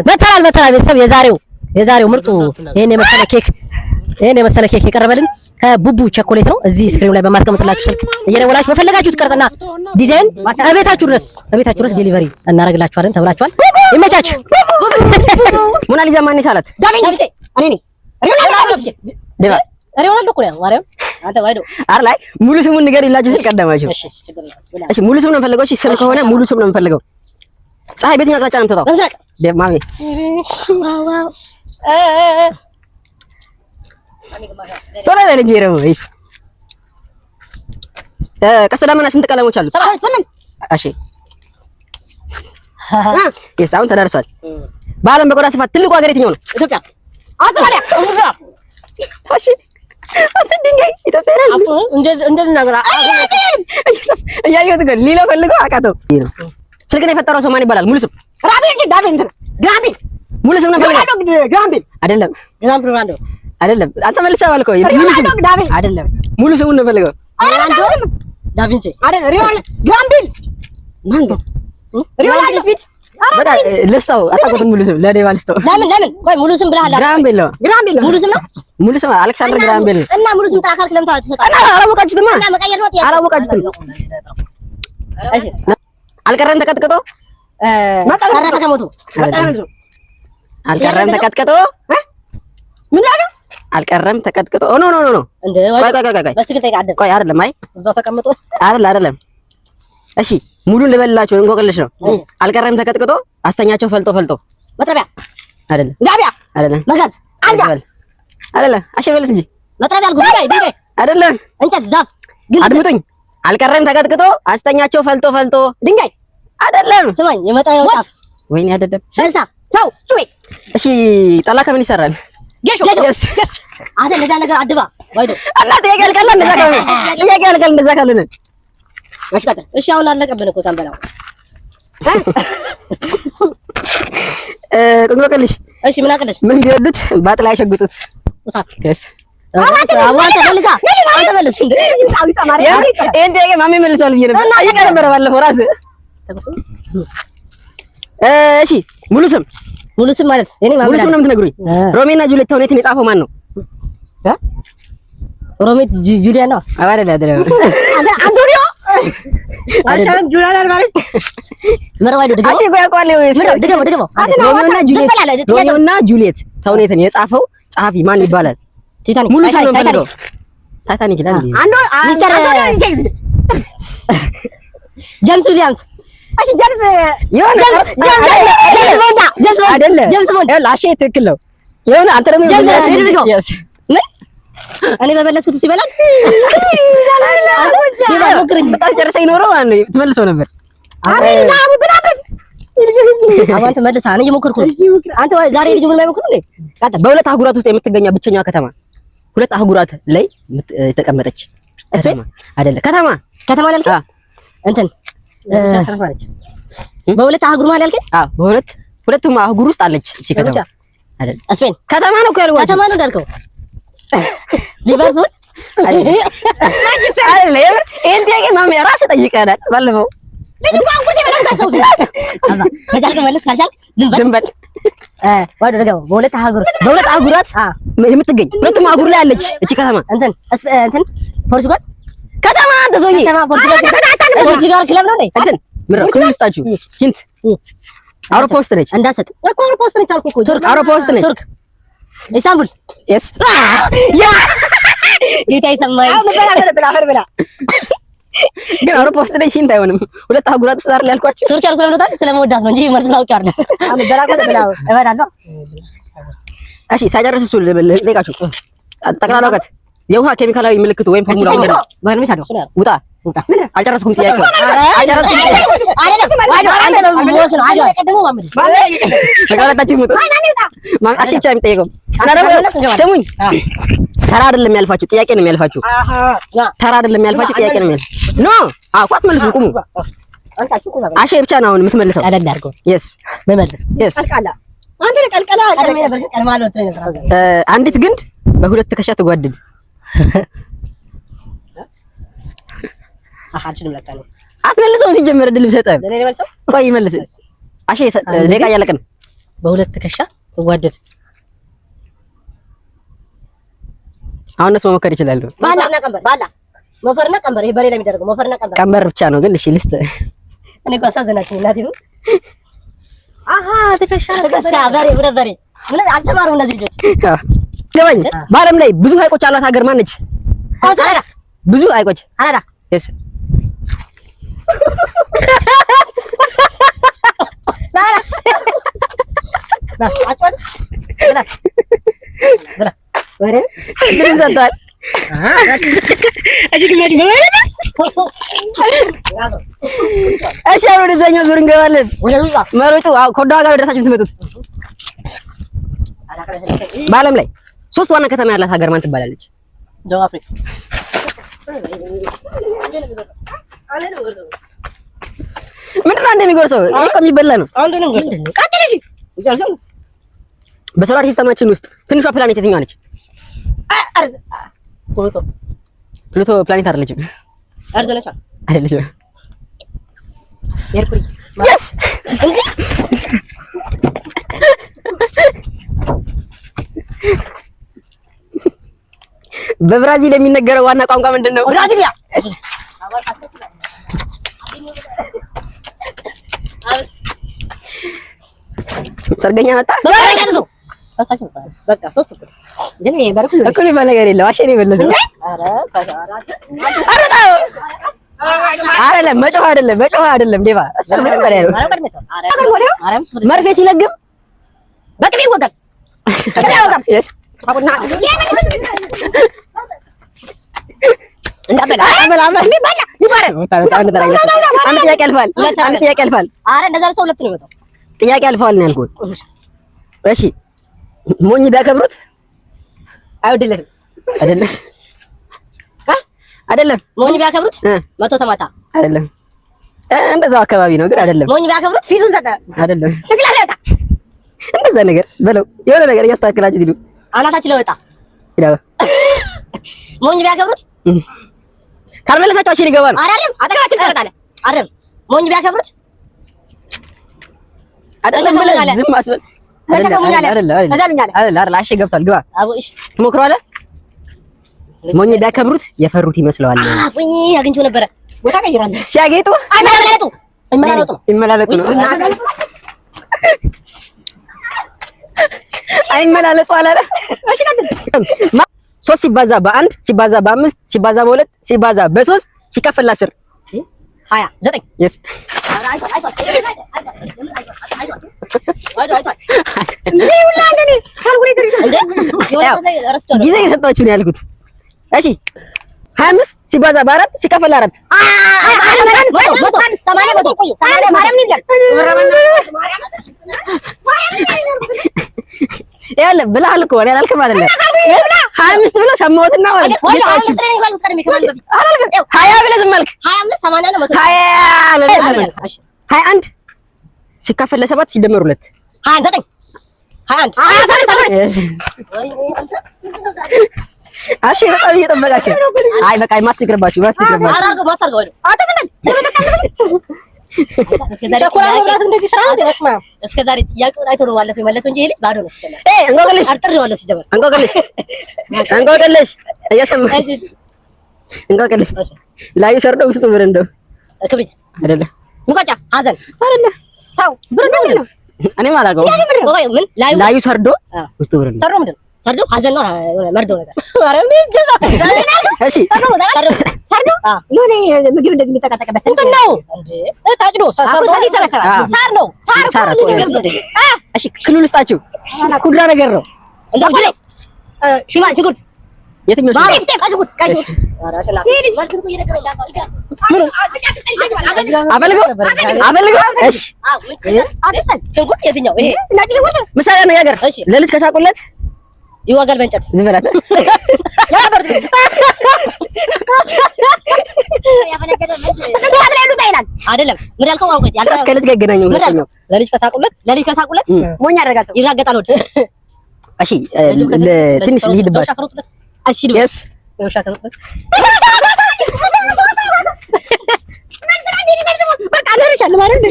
መተናል ቤተሰብ የዛሬው ምርጡ ይሄን የመሰለ ኬክ የቀረበልን ከቡቡ ቸኮሌት ነው። እዚህ ስክሪኑ ላይ በማስቀመጥላችሁ ስልክ እየደወላችሁ በፈለጋችሁት ቅርጽና ዲዛይን እቤታችሁ ድረስ ዴሊቨሪ እናደርግላችኋለን ተብላችኋል። ይመቻችሁ። ሞናሊዛ ማን ይሳላት? ዳቪንቺ እኔ ነኝ። ሪዮናልዶ እኮ ነው ማርያም። አንተ ዋይዶ ላይ ሙሉ ስሙን ንገሪላችሁ ስል ቀደማችሁ። እሺ ሙሉ ስሙን ነው የምፈልገው። እሺ ስም ከሆነ ሙሉ ስም ነው የምፈልገው። ፀሐይ ቤተኛ አቅጣጫ ነው የምትወጣው? በምስራቅ ማሚ ቶሎ በል እንጂ ነው። እሺ ቀስተ ደመና ስንት ቀለሞች አሉት? 8። እሺ አሁን ተደርሷል። በዓለም በቆዳ ስፋት ትልቁ ሀገር የትኛው ነው? ኢትዮጵያ። አውስትራሊያ። እሺ አትድንጋይ ኢትዮጵያ ነው እንደልናገራ እያየሁት ግን ሌላ ፈልገው አቃተው። ስልክን የፈጠረው ሰው ማን ይባላል? ሙሉ ስም ግራምቢል ሙሉ ስም ነው ፈልገው። ግራምቢል አይደለም አንተ መልሰህ አልከው። አይደለም ሙሉ ስሙን ነው ፈልገው። ዳቪንቺ አይደለም ግራምቢል ሪዮናልዶ ስፒድ በቃ ልስታው አታውቁትም። ሙሉ ስም ለኔ ባልስታው ለምን ቆይ ሙሉ ስም ብለሃል። ግራምቤል ነው ሙሉ ስም ነው። ሙሉ ስም አሌክሳንደር ግራምቤል እና ሙሉ ስም ተራካልክ ለምን ታውቃለህ? አላወቃችሁትም? እና መቀየር ነው ጥያቄ። አላወቃችሁትም? እሺ አልቀረም ተቀጥቅጦ ተረፈ ከሞቱ አልቀረም ተቀጥቅጦ ምን ያለው አልቀረም ተቀጥቅጦ ኖ እንደ ቆይ በስትክክል ተቃደም ቆይ አይደለም አይ እዛው ተቀምጦ አይደለም እሺ ሙሉን ልበላችሁ እንቆቅልሽ ነው። አልቀረም ተቀጥቅጦ አስተኛቸው ፈልጦ መጥረቢያ አይደለም ዛቢያ አይደለም መጋዝ አንጃ አይደለም አሸበልስ እንጂ መጥረቢያ ድንጋይ አይደለም እንጨት ዛፍ አድምጡኝ። አልቀረም ተቀጥቅጦ አስተኛቸው ፈልጦ ድንጋይ አይደለም። ስማኝ የመጥረቢያው ጫፍ ወይኔ አይደለም ሰልሳ ሰው ጩቤ። እሺ ጠላ ከምን ይሰራል? ጌሾ አደ ለዛ ነገር አድባ ወይዶ አላህ ያገልቀላ እንደዛ ካልሆነ እሺ አሁን አለቀብን እኮ ሳንበላው እንቆቅልሽ። እሺ ምን አቅልሽ? ምን ቢወዱት ባጥላ ያሸግጡት? ውሳት እሺ አንተ መልስ እንዴ እንዴ ማሚ መልሷል ብዬ ነበር። አይቀርም ባለፈው ራስ። እሺ ሙሉ ስም ማለት እኔ ሙሉ ስም ነው የምትነግሩኝ? ሮሜና ጁሊየት ተውኔትን የጻፈው ማን ነው? ሮሜት ጁሊያ ነው አይደለም አንቶኒዮ አሻን ጁሊያ ማለት መርዋይዶ እሺ ድገሞ ሮሜና ጁሊየት ተውኔትን የጻፈው ጸሐፊ ማን ይባላል? ሙሉ ስም ነው የምፈልገው። ታይታኒክ ይላል አንዱ ሚስተር ጄምስ ዊሊያምስ። እሺ ጄምስ ቦንድ ላሽ ትክክል ነው። ይሁን አንተ ደግሞ እኔ በመለስኩት ሲበላል ጨርሰኝ ኖሮ ትመልሰው ነበር። አንተ መልሳ እኔ እየሞከርኩ ነው። አንተ ዛሬ ልጅ ምን የማይሞክር እንዴ? በሁለት አህጉራት ውስጥ የምትገኝ ብቸኛዋ ከተማ፣ ሁለት አህጉራት ላይ የተቀመጠች አይደለ? ከተማ ያልከኝ እንትን በሁለት አህጉር ማለት ያልከኝ? አዎ ሁለቱም አህጉር ውስጥ አለች እቺ ከተማ አይደል? ስፔን ከተማ ነው ያልከው? ከተማ ነው እንዳልከው ሊቨርፑል ማንቸስተር አይደል? ይሄን ጥያቄ ማሚ ራስህ ጠይቀናል ባለፈው። ልጅ እንኳን ቁርጥ ይበላል ታሰው ከዛልከ መልስ ካልቻልክ ዝም በል ወደ ደጋው በሁለት አህጉራት የምትገኝ ሁለቱም አህጉር ላይ አለች እቺ ከተማ እንትን ፖርቹጋል ከተማ አንተ ሰውዬ ፖርቹጋል ክለብ ነው እንዴ? ምረው ክልስታችሁ ሂንት አውሮፓ ውስጥ ነች። እንዳሰጥ እኮ አውሮፓ ውስጥ ነች አልኩ እኮ ቱርክ አውሮፓ ውስጥ ነች። ቱርክ ኢስታንቡል ኤስ ያ ጌታ ይሰማኝ ብላ ግን አውሮፓ ውስጥ ነች። ሂንት አይሆንም። ሁለት አህጉራት ውስጥ አይደል ያልኳችሁ? ቱርክ ያልኩ ለምዶታል ስለመወዳት ነው እንጂ መርዝ አውቄ አይደል? አሁን በራቆት ብላው እበላለሁ። እሺ ሳይጨርስ እሱ ልጠይቃችሁ። ጠቅላላ እውቀት የውሃ ኬሚካላዊ ምልክቱ ወይም ፎርሙላ ማንም ይሻለው ውጣ አልጨረስኩም። ጥያቄው አልጨረስኩም። ስሙኝ፣ ተራ አይደለም ያልፋችሁ ጥያቄ ነው የሚያልፋችሁ። ተራ አይደለም ያልፋችሁ ጥያቄ ነው የሚያልፋችሁ። ኖ አቋት መልሱ። ቁሙ። አሼ ብቻ ነው አሁን የምትመልሰው። ቀለል አድርገው። የስ መመለስ የስ አንተ ለቀልቀላ አንዲት ግንድ በሁለት ትከሻ ትጓድድ። አሃችንም ለካ ነው አትመልሰውም። ሲጀመር እድል ብሰጠህ ቆይ መልስ። አሼ ደቂቃ እያለቀ ነው። በሁለት ትከሻ ወደድ አሁን እነሱ መሞከር ይችላሉ። ባላና ቀንበር ባላ ሞፈርና ቀንበር ይሄ በሌላ የሚደረገው ሞፈርና ቀንበር ቀንበር ብቻ ነው ግን እሺ ልስጥ እኔ እኮ አሳዘናችኝ እናቴ ነው። አሃ ትከሻ በሬ በሬ ምን አልተማሩም እነዚህ ልጆች ገባኝ። በዓለም ላይ ብዙ ሐይቆች ያሏት ሀገር ማን ነች? ካናዳ ብዙ ሐይቆች ካናዳ yes አጥዋት ብላስ ብላ ወሬ ግን ሰጣል እዚህ ግመድ በማለት እሺ አሁን ወደዛኛው ዙር እንገባለን። መሮጡ ኮዳዋ ጋር ወደታችሁ የምትመጡት በዓለም ላይ 3 ዋና ከተማ ያላት ሀገር ማን ትባላለች? ደቡብ አፍሪካ ምንድን ነው እንደሚጎርሰው? ይሄ እኮ የሚበላ ነው። አንዱ ነው ጎርሰው ቀጥል። እሺ ይዘርሰው በሶላር ሲስተማችን ውስጥ ትንሿ ፕላኔት የትኛዋ ነች? አርዝ ፕሉቶ ፕሉቶ ፕላኔት አይደለችም። አርዝ ነች አይደለችም። ሜርኩሪ yes እንዴ በብራዚል የሚነገረው ዋና ቋንቋ ምንድን ነው? ብራዚሊያ ሰርገኛ መጣ። በቃ 3 ግን ይሄ በርኩ እኮ ነው ነገር የለው አሸኔ በለሰው። አረ አይደለም መጮህ አይደለም ዴባ እሱ ምን በላይ ነው። መርፌ ሲለግም በቅቤ ይወጋል። yes አቡና እንዳበላ አንድ ጥያቄ አልፏል። አረ እንደዛ ሰው ሁለት ነው የመጣው። ጥያቄ አልፏል ነው ያልኩት። እሺ ሞኝ ቢያከብሩት አይወድለትም አይደለም ሞኝ ቢያከብሩት መቶ ተማታ አይደለም እንደዛው አካባቢ ነው ግን አይደለም። ሞኝ ቢያከብሩት ፊቱን ሰጠ አይደለም ትግላለ ወጣ እንደዛ ነገር በለው የሆነ ነገር እያስተካከላችሁ ሂዱ። አናታችን ለወጣ ይላል ሞኝ ቢያከብሩት ካልመለሳችሁ አሽን ይገባል። አይደለም አጠገባችን ተረታለ አይደለም ሞኝ ቢያከብሩት አይደለም ዝም አስበል አይደለም አሽ ገብቷል። ግባ አቦሽ ትሞክረዋለህ። ሞኝ ቢያከብሩት የፈሩት ይመስለዋል። አቦኝ አግኝቼው ነበረ ቦታ ቀይራለሁ ሲያጌጡ ይመላለጡ ነው አይመላለጡ አላለ። እሺ ቀጥል 3 ሲባዛ በ1 ሲባዛ በ5 ሲባዛ በ2 ሲባዛ በ3 ሲከፈል 10 29 yes ጊዜ የሰጣችሁ ነው ያልኩት። እሺ 25 ሲባዛ በ4 ሲከፈል 4 ያለ ብለሃል እኮ እኔ አላልክም አይደለም። 25 ብለው ሰማሁትና ማለት ነው 20 ብለህ ዝም አልክ። 21 ሲካፈል ለ7 ሲደመር 2 እሺ በጣም እየጠበቃችሁ አይ በቃ ማትስ ይቅርባችሁ። ቸኮላ መብላት እንደዚህ ስራ ነው ደስማ እስከ ዛሬ ጥያቄውን አይቶ ነው ባለፈው የመለሰው እንጂ ይሄ ልጅ ባዶ ነው ሲጀመር። እንቆቅልሽ አርጥሬዋለሁ ሲጀመር እንቆቅልሽ እየሰማህ እንቆቅልሽ ላዩ ሰርዶ ውስጡ ብር እንደው ክብሪት አይደለ ሙቀጫ ሀዘን አይደለ ሰው ብር ነው እኔ ማለት ነው ምን ላዩ ሰርዶ ውስጡ ብር ሰርዶ ምንድን ነው ሰርዶ ሀዘን ነው መርዶ ነገር ኧረ ምን ይጀዛ እሺ ሰርዶ የሆነ ምግብ እንደዚህ የሚጠቀጠቅበት እንትን ነው እንዴ ታጭዶ ሰርዶ ሳር ነው ሳር እሺ ክልል ውስጣችሁ ኩድራ ነገር ነው እንዴ ሽማ ሽጉጥ የትኛው ባሪፍ ተቀሽጉጥ ቀሽጉጥ አራሽላ ይሄ ወርኩ እየደረሻ አበልገው እሺ ሽጉጥ የትኛው ይሄ እናጂ ሽጉጥ ምሳሌ ነገር ለልጅ ከሳቁለት ይዋጋል በእንጨት ዝም በላት ያበርዱ አይደለም ምን ያልከው አውቀት ያልከው ከልጅ ጋር ይገናኘው ሁለተኛው ለልጅ ከሳቁለት ሞኝ ያደርጋቸው ይራገጣል ወድ እሺ ትንሽ ልሂድባት እሺ yes በቃ አልረሻለሁ ማለት ነው።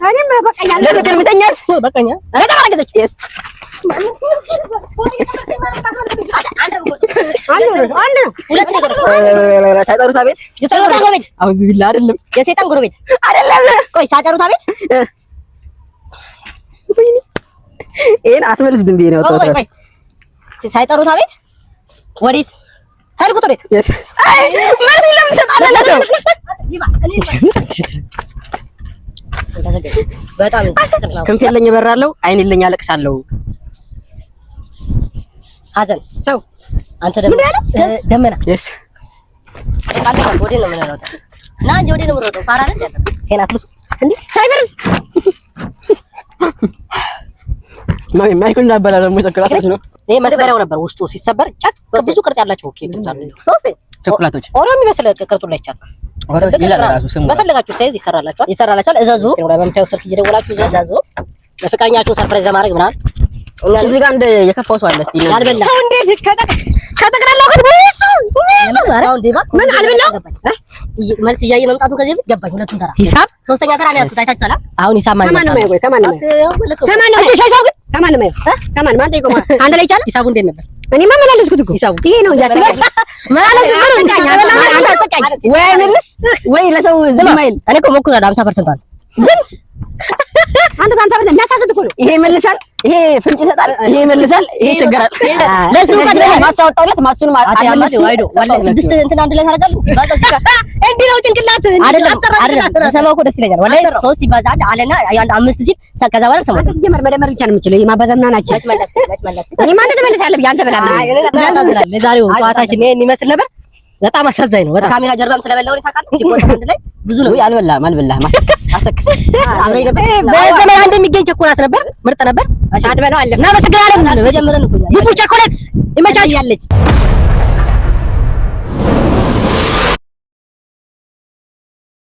እኔም በቃ ያለ ነገር ምተኛት በቃኛ ለዛ ማረገዘች yes አንድ ሁለት ነገር ሳይጠሩት አቤት የሰይጣን ጎረቤት አውዝ ቢላ አይደለም የሰይጣን ጎረቤት አይደለም ቆይ ሳይጠሩት አቤት ይሄን አትመልስ ድንብ ነው ወጣው ቆይ ሳይጠሩት አቤት ወዴት ሳይልኩት ወዴት yes አይ መልስ ለምን ሰጣለህ ለሰው በጣም ክንፍ የለኝ እበራለሁ አይን የለኝ አለቅሳለሁ ሀዘን ሰው አንተ ደመና yes አንተ ወዴ ነው ምን አላውጣ ና እንጂ ወዴ ነው የምሮጠው ፋራ አይደል ያለው ሄላት ልሱ እንዴ ሳይፈርስ ማይኩን ዳበላ ደግሞ ተከራታች ነው ይሄ መስበሪያው ነበር ውስጡ ሲሰበር ጫት ብዙ ቅርጽ ያላቸው ኬኮች አሉ ሶስት ቸኮላቶች ኦሮ የሚመስል ቅርጹ ላይ ይቻላል ኦሮ ይላል ራሱ ስሙ በፈለጋችሁ ሳይዝ ይሰራላችኋል እዘዙ ነው በመምታው ስልክ እየደወላችሁ እዘዙ ለፍቅረኛችሁ ሰርፕራይዝ ለማድረግ ምናምን እና እዚህ ጋር እንደ የከፋው ሰው አለ እስቲ ያልበላ ሰው እንዴት ከተቀራላው ምን አልበላው መልስ እያየ መምጣቱ ከዚህ በፊት ገባኝ ሁለቱን ተራ ሂሳብ ሶስተኛ ተራ ነው ያስታይታችሁ ሰላ አሁን ሂሳብ ማለት ከማን ነው ከማን ነው ሻይ ግን ከማን ነው ከማን ማን ጠይቆ አንተ ላይ ይቻላል ሂሳቡ እንዴት ነበር እኔማ መላለስኩት እኮ ሂሳቡ ይሄ ነው ያስተካክል ማለት ነው ወይ መልስ ወይ ለሰው ዝም አይል እኔ እኮ ሞክራለሁ 50% አለ ዝም አንተ 50% የሚያሳስት እኮ ነው ይሄ ይመልሳል ይሄ ፍንጭ ይሰጣል ይሄ ይመልሳል ይሄ ይቸገራል ለሱ ቀድመ ማትሳወጣውለት ማትሱን አትያማት ወይዶ ወላሂ ስድስት እንትን አንድ ላይ ታደርጋለህ ሲባዛ ሲጋ እንዴ ነው ጭንቅላት አይደለም ሰማው እኮ ደስ ይለኛል ወላሂ 3 ሲባዛ አለና አንድ 5 ሲል ከዛ በኋላ ሰማው ሲጀመር መደመር ብቻ ነው የምችለው ይሄ ማባዛምና ናቸው መለስ እኔ ማን ትመልሳለህ ያንተ ብላለህ ለዛሬው ጨዋታችን ይሄን ይመስል ነበር በጣም አሳዛኝ ነው በጣም ካሜራ ጀርባም ስለበላው ነው ታውቃለህ ሲቆጣ አንድ ላይ ብዙ ነው አልበላም ማሰክስ አብረኝ ነበር በዘመን አንድ የሚገኝ ቸኮላት ነበር ምርጥ ነበር አትበላው አለ እና መሰግናለን በጀመረን እኮ ቡቡ ቸኮላት ይመቻች ያለች